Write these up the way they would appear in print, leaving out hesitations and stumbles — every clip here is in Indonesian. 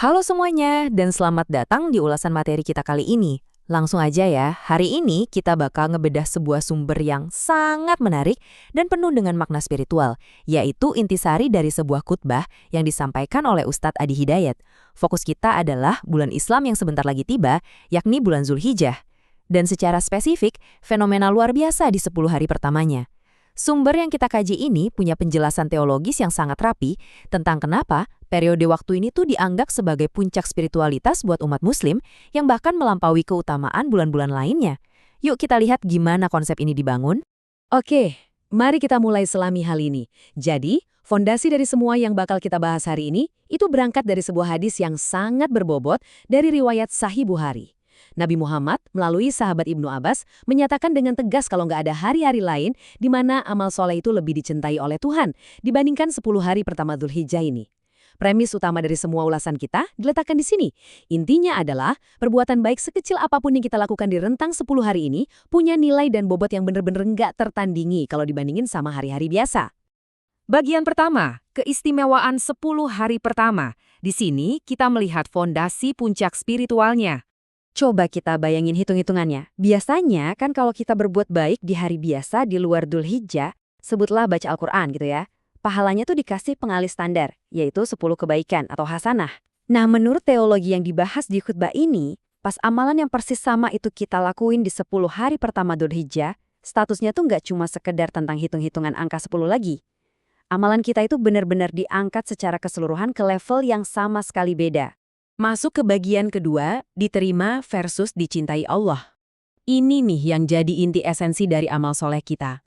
Halo semuanya, dan selamat datang di ulasan materi kita kali ini. Langsung aja ya, hari ini kita bakal ngebedah sebuah sumber yang sangat menarik dan penuh dengan makna spiritual, yaitu intisari dari sebuah khutbah yang disampaikan oleh Ustadz Adi Hidayat. Fokus kita adalah bulan Islam yang sebentar lagi tiba, yakni bulan Zulhijjah. Dan secara spesifik, fenomena luar biasa di 10 hari pertamanya. Sumber yang kita kaji ini punya penjelasan teologis yang sangat rapi tentang kenapa periode waktu ini tuh dianggap sebagai puncak spiritualitas buat umat muslim yang bahkan melampaui keutamaan bulan-bulan lainnya. Yuk kita lihat gimana konsep ini dibangun. Oke, mari kita mulai selami hal ini. Jadi, fondasi dari semua yang bakal kita bahas hari ini itu berangkat dari sebuah hadis yang sangat berbobot dari riwayat Sahih Bukhari. Nabi Muhammad melalui sahabat Ibnu Abbas menyatakan dengan tegas kalau nggak ada hari-hari lain di mana amal soleh itu lebih dicintai oleh Tuhan dibandingkan 10 hari pertama Dzulhijjah ini. Premis utama dari semua ulasan kita diletakkan di sini. Intinya adalah, perbuatan baik sekecil apapun yang kita lakukan di rentang 10 hari ini punya nilai dan bobot yang benar-benar nggak tertandingi kalau dibandingin sama hari-hari biasa. Bagian pertama, keistimewaan 10 hari pertama. Di sini kita melihat fondasi puncak spiritualnya. Coba kita bayangin hitung-hitungannya. Biasanya kan kalau kita berbuat baik di hari biasa di luar Dzulhijjah, sebutlah baca Al-Quran gitu ya. Pahalanya tuh dikasih pengalis standar, yaitu 10 kebaikan atau hasanah. Nah, menurut teologi yang dibahas di khutbah ini, pas amalan yang persis sama itu kita lakuin di 10 hari pertama Dzulhijjah, statusnya tuh nggak cuma sekedar tentang hitung-hitungan angka 10 lagi. Amalan kita itu benar-benar diangkat secara keseluruhan ke level yang sama sekali beda. Masuk ke bagian kedua, diterima versus dicintai Allah. Ini nih yang jadi inti esensi dari amal soleh kita.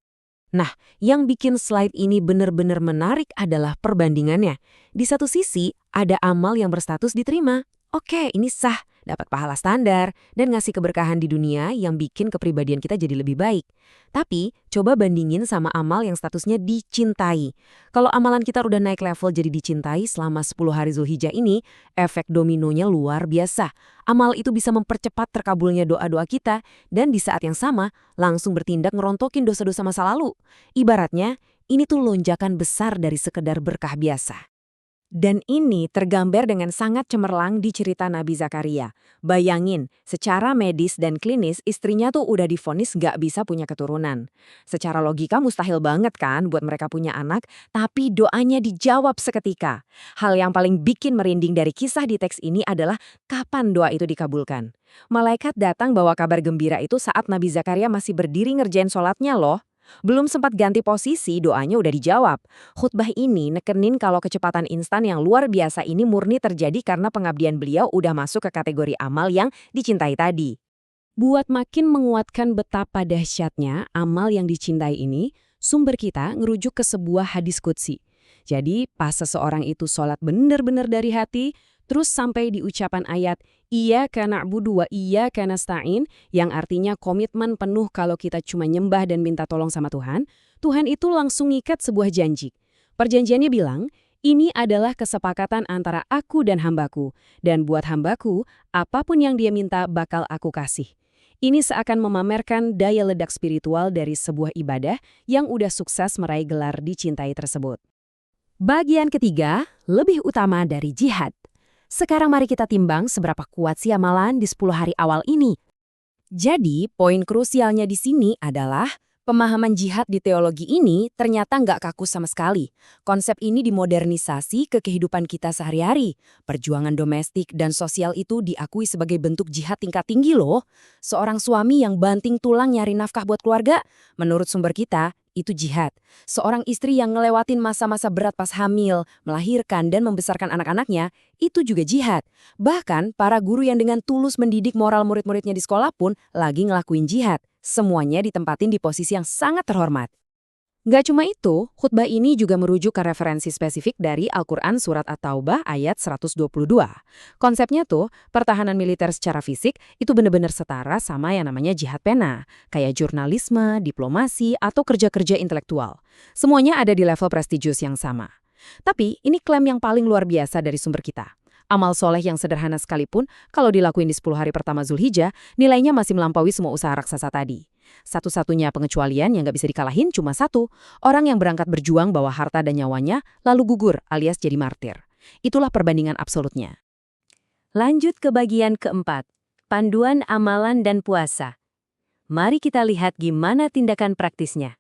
Nah, yang bikin slide ini benar-benar menarik adalah perbandingannya. Di satu sisi, ada amal yang berstatus diterima. Oke, ini sah, dapat pahala standar, dan ngasih keberkahan di dunia yang bikin kepribadian kita jadi lebih baik. Tapi, coba bandingin sama amal yang statusnya dicintai. Kalau amalan kita udah naik level jadi dicintai selama 10 hari Zulhijjah ini, efek dominonya luar biasa. Amal itu bisa mempercepat terkabulnya doa-doa kita, dan di saat yang sama, langsung bertindak ngerontokin dosa-dosa masa lalu. Ibaratnya, ini tuh lonjakan besar dari sekedar berkah biasa. Dan ini tergambar dengan sangat cemerlang di cerita Nabi Zakaria. Bayangin, secara medis dan klinis istrinya tuh udah divonis nggak bisa punya keturunan. Secara logika mustahil banget kan buat mereka punya anak, tapi doanya dijawab seketika. Hal yang paling bikin merinding dari kisah di teks ini adalah kapan doa itu dikabulkan. Malaikat datang bawa kabar gembira itu saat Nabi Zakaria masih berdiri ngerjain sholatnya loh. Belum sempat ganti posisi, doanya udah dijawab. Khutbah ini nekenin kalau kecepatan instan yang luar biasa ini murni terjadi karena pengabdian beliau udah masuk ke kategori amal yang dicintai tadi. Buat makin menguatkan betapa dahsyatnya amal yang dicintai ini, sumber kita ngerujuk ke sebuah hadis qudsi. Jadi, pas seseorang itu sholat bener-bener dari hati, terus sampai di ucapan ayat, Iyyaka na'budu wa iyyaka nasta'in, yang artinya komitmen penuh kalau kita cuma nyembah dan minta tolong sama Tuhan, Tuhan itu langsung ngikat sebuah janji. Perjanjiannya bilang, ini adalah kesepakatan antara aku dan hambaku, dan buat hambaku, apapun yang dia minta bakal aku kasih. Ini seakan memamerkan daya ledak spiritual dari sebuah ibadah yang udah sukses meraih gelar dicintai tersebut. Bagian ketiga, lebih utama dari jihad. Sekarang mari kita timbang seberapa kuat sih amalan di 10 hari awal ini. Jadi, poin krusialnya di sini adalah pemahaman jihad di teologi ini ternyata nggak kaku sama sekali. Konsep ini dimodernisasi ke kehidupan kita sehari-hari. Perjuangan domestik dan sosial itu diakui sebagai bentuk jihad tingkat tinggi loh. Seorang suami yang banting tulang nyari nafkah buat keluarga, menurut sumber kita, itu jihad. Seorang istri yang ngelewatin masa-masa berat pas hamil, melahirkan dan membesarkan anak-anaknya, itu juga jihad. Bahkan para guru yang dengan tulus mendidik moral murid-muridnya di sekolah pun lagi ngelakuin jihad. Semuanya ditempatin di posisi yang sangat terhormat. Gak cuma itu, khutbah ini juga merujuk ke referensi spesifik dari Al-Quran Surat At-Taubah ayat 122. Konsepnya tuh, pertahanan militer secara fisik itu benar-benar setara sama yang namanya jihad pena, kayak jurnalisme, diplomasi, atau kerja-kerja intelektual. Semuanya ada di level prestigius yang sama. Tapi ini klaim yang paling luar biasa dari sumber kita. Amal soleh yang sederhana sekalipun, kalau dilakuin di 10 hari pertama Zulhijjah, nilainya masih melampaui semua usaha raksasa tadi. Satu-satunya pengecualian yang nggak bisa dikalahin cuma satu, orang yang berangkat berjuang bawa harta dan nyawanya, lalu gugur alias jadi martir. Itulah perbandingan absolutnya. Lanjut ke bagian keempat, panduan amalan dan puasa. Mari kita lihat gimana tindakan praktisnya.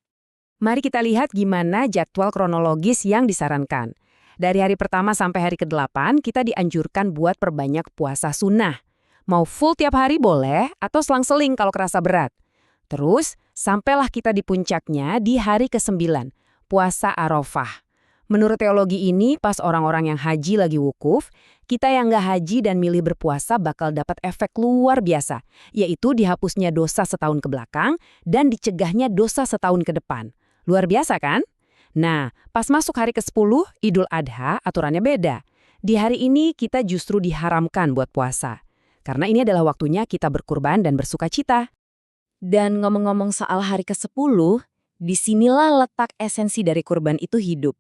Mari kita lihat gimana jadwal kronologis yang disarankan. Dari hari pertama sampai hari ke-8, kita dianjurkan buat perbanyak puasa sunnah. Mau full tiap hari boleh, atau selang-seling kalau kerasa berat. Terus, sampailah kita di puncaknya di hari ke-9, puasa Arafah. Menurut teologi ini, pas orang-orang yang haji lagi wukuf, kita yang nggak haji dan milih berpuasa bakal dapat efek luar biasa, yaitu dihapusnya dosa setahun ke belakang dan dicegahnya dosa setahun ke depan. Luar biasa kan? Nah, pas masuk hari ke-10, Idul Adha, aturannya beda. Di hari ini kita justru diharamkan buat puasa. Karena ini adalah waktunya kita berkurban dan bersukacita. Dan ngomong-ngomong soal hari ke-10, disinilah letak esensi dari kurban itu hidup.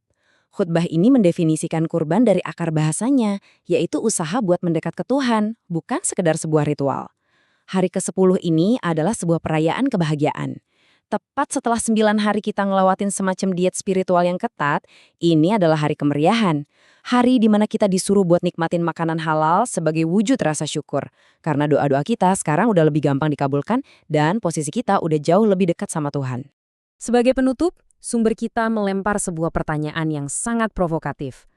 Khutbah ini mendefinisikan kurban dari akar bahasanya, yaitu usaha buat mendekat ke Tuhan, bukan sekedar sebuah ritual. Hari ke-10 ini adalah sebuah perayaan kebahagiaan. Tepat setelah 9 hari kita ngelewatin semacam diet spiritual yang ketat, ini adalah hari kemeriahan. Hari di mana kita disuruh buat nikmatin makanan halal sebagai wujud rasa syukur. Karena doa-doa kita sekarang udah lebih gampang dikabulkan dan posisi kita udah jauh lebih dekat sama Tuhan. Sebagai penutup, sumber kita melempar sebuah pertanyaan yang sangat provokatif.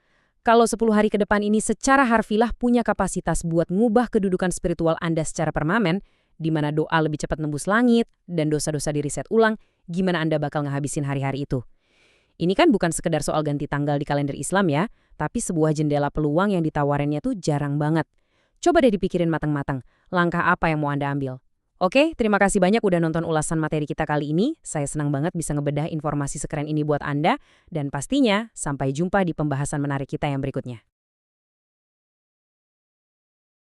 Kalau 10 hari ke depan ini secara harfiah punya kapasitas buat ngubah kedudukan spiritual Anda secara permanen, di mana doa lebih cepat nembus langit dan dosa-dosa diriset ulang, gimana Anda bakal ngehabisin hari-hari itu? Ini kan bukan sekedar soal ganti tanggal di kalender Islam ya, tapi sebuah jendela peluang yang ditawarinnya tuh jarang banget. Coba deh dipikirin matang-matang, langkah apa yang mau Anda ambil? Oke, terima kasih banyak udah nonton ulasan materi kita kali ini. Saya senang banget bisa ngebedah informasi sekeren ini buat Anda. Dan pastinya, sampai jumpa di pembahasan menarik kita yang berikutnya.